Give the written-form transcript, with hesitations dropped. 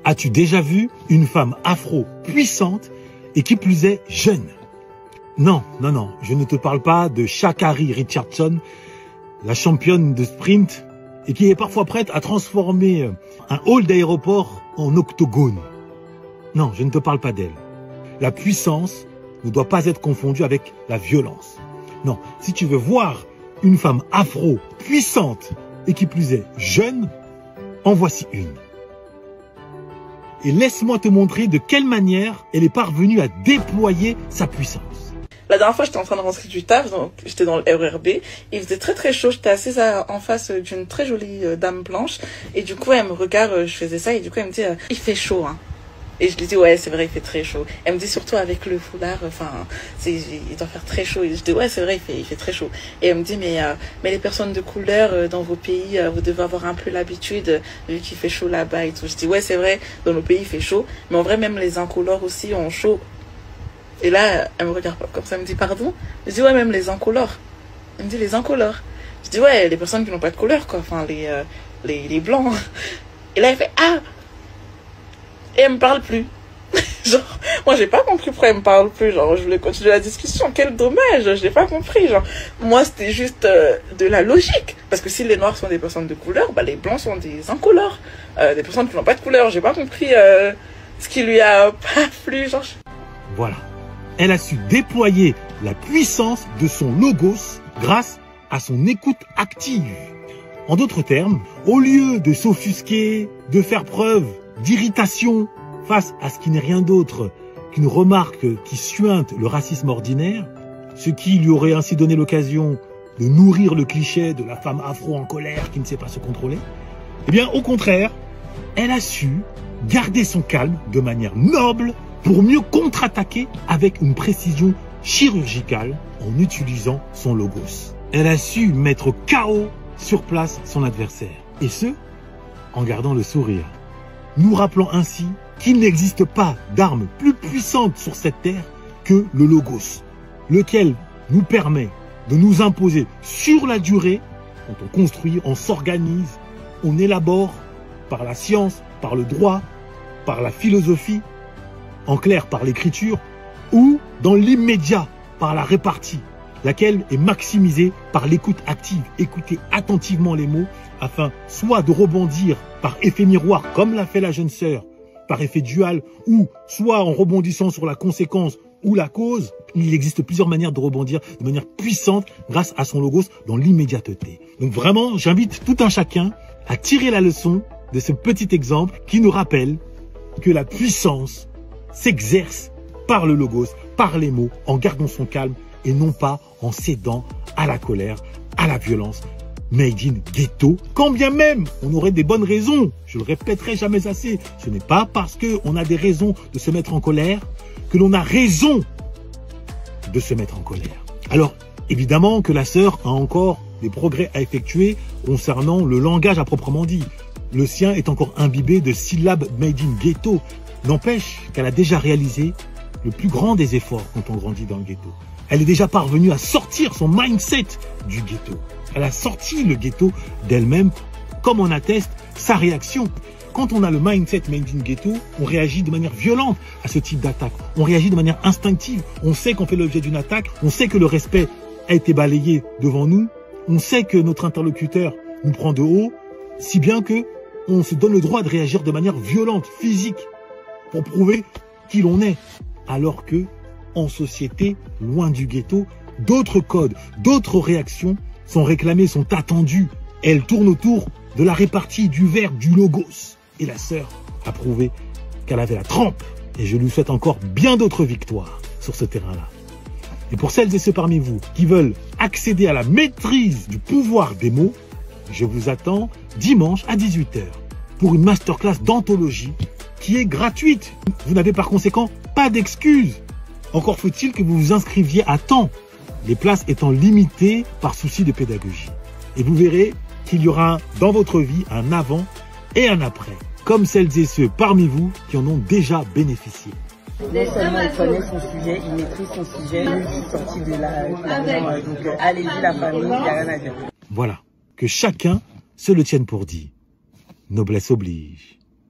As-tu déjà vu une femme afro puissante et qui plus est jeune? Non, non, non, je ne te parle pas de Sha'Carri Richardson, la championne de sprint et qui est parfois prête à transformer un hall d'aéroport en octogone. Non, je ne te parle pas d'elle. La puissance ne doit pas être confondue avec la violence. Non, si tu veux voir une femme afro puissante et qui plus est jeune, en voici une. Et laisse-moi te montrer de quelle manière elle est parvenue à déployer sa puissance. La dernière fois, j'étais en train de rentrer du taf, donc j'étais dans le RERB. Il faisait très très chaud, j'étais assise en face d'une très jolie dame blanche. Et du coup, elle me regarde, je faisais ça, et du coup, elle me dit « Il fait chaud, hein ». Et je lui dis « Ouais, c'est vrai, il fait très chaud ». Elle me dit surtout avec le foulard, enfin, il doit faire très chaud. Et je dis « Ouais, c'est vrai, il fait très chaud ». Et elle me dit « Mais les personnes de couleur dans vos pays, vous devez avoir un peu l'habitude, vu qu'il fait chaud là-bas et tout ». Je dis « Ouais, c'est vrai, dans nos pays, il fait chaud. Mais en vrai, même les incolores aussi ont chaud ». Et là, elle me regarde pas comme ça, elle me dit pardon. Je dis ouais, même les incolores. Elle me dit les incolores. Je dis ouais, les personnes qui n'ont pas de couleur, quoi. Enfin, les blancs. Et là, elle fait ah. Et elle me parle plus. Genre, moi, j'ai pas compris pourquoi elle me parle plus. Genre, je voulais continuer la discussion. Quel dommage, j'ai pas compris. Genre, moi, c'était juste de la logique. Parce que si les noirs sont des personnes de couleur, bah, les blancs sont des incolores. Des personnes qui n'ont pas de couleur. J'ai pas compris ce qui lui a pas plu. Genre. Voilà. Elle a su déployer la puissance de son logos grâce à son écoute active. En d'autres termes, au lieu de s'offusquer, de faire preuve d'irritation face à ce qui n'est rien d'autre qu'une remarque qui suinte le racisme ordinaire, ce qui lui aurait ainsi donné l'occasion de nourrir le cliché de la femme afro en colère qui ne sait pas se contrôler, eh bien au contraire, elle a su garder son calme de manière noble pour mieux contre-attaquer avec une précision chirurgicale en utilisant son logos. Elle a su mettre KO sur place son adversaire. Et ce, en gardant le sourire. Nous rappelant ainsi qu'il n'existe pas d'arme plus puissante sur cette terre que le logos, lequel nous permet de nous imposer sur la durée, quand on construit, on s'organise, on élabore par la science, par le droit, par la philosophie, en clair par l'écriture, ou dans l'immédiat par la répartie, laquelle est maximisée par l'écoute active. Écoutez attentivement les mots afin soit de rebondir par effet miroir comme l'a fait la jeune sœur, par effet dual, ou soit en rebondissant sur la conséquence ou la cause. Il existe plusieurs manières de rebondir de manière puissante grâce à son logos dans l'immédiateté. Donc vraiment, j'invite tout un chacun à tirer la leçon de ce petit exemple qui nous rappelle que la puissance s'exerce par le logos, par les mots, en gardant son calme et non pas en cédant à la colère, à la violence. Made in ghetto, quand bien même on aurait des bonnes raisons, je le répéterai jamais assez, ce n'est pas parce qu'on a des raisons de se mettre en colère que l'on a raison de se mettre en colère. Alors, évidemment que la sœur a encore des progrès à effectuer concernant le langage à proprement dit. Le sien est encore imbibé de syllabes made in ghetto. N'empêche qu'elle a déjà réalisé le plus grand des efforts quand on grandit dans le ghetto. Elle est déjà parvenue à sortir son mindset du ghetto. Elle a sorti le ghetto d'elle-même, comme en atteste sa réaction. Quand on a le mindset made in ghetto, on réagit de manière violente à ce type d'attaque. On réagit de manière instinctive. On sait qu'on fait l'objet d'une attaque. On sait que le respect a été balayé devant nous. On sait que notre interlocuteur nous prend de haut, si bien que on se donne le droit de réagir de manière violente, physique, pour prouver qui l'on est. Alors que, en société, loin du ghetto, d'autres codes, d'autres réactions sont réclamées, sont attendues. Elles tournent autour de la répartie du verbe, du logos. Et la sœur a prouvé qu'elle avait la trempe. Et je lui souhaite encore bien d'autres victoires sur ce terrain-là. Et pour celles et ceux parmi vous qui veulent accéder à la maîtrise du pouvoir des mots, je vous attends dimanche à 18 h pour une masterclass d'anthologie qui est gratuite. Vous n'avez par conséquent pas d'excuses. Encore faut-il que vous vous inscriviez à temps, les places étant limitées par souci de pédagogie. Et vous verrez qu'il y aura dans votre vie un avant et un après, comme celles et ceux parmi vous qui en ont déjà bénéficié. Non seulement il connaît son sujet, il maîtrise son sujet, il est sorti de la donc allez-y la famille, il n'y a rien à dire. Voilà, que chacun se le tienne pour dit. Noblesse oblige.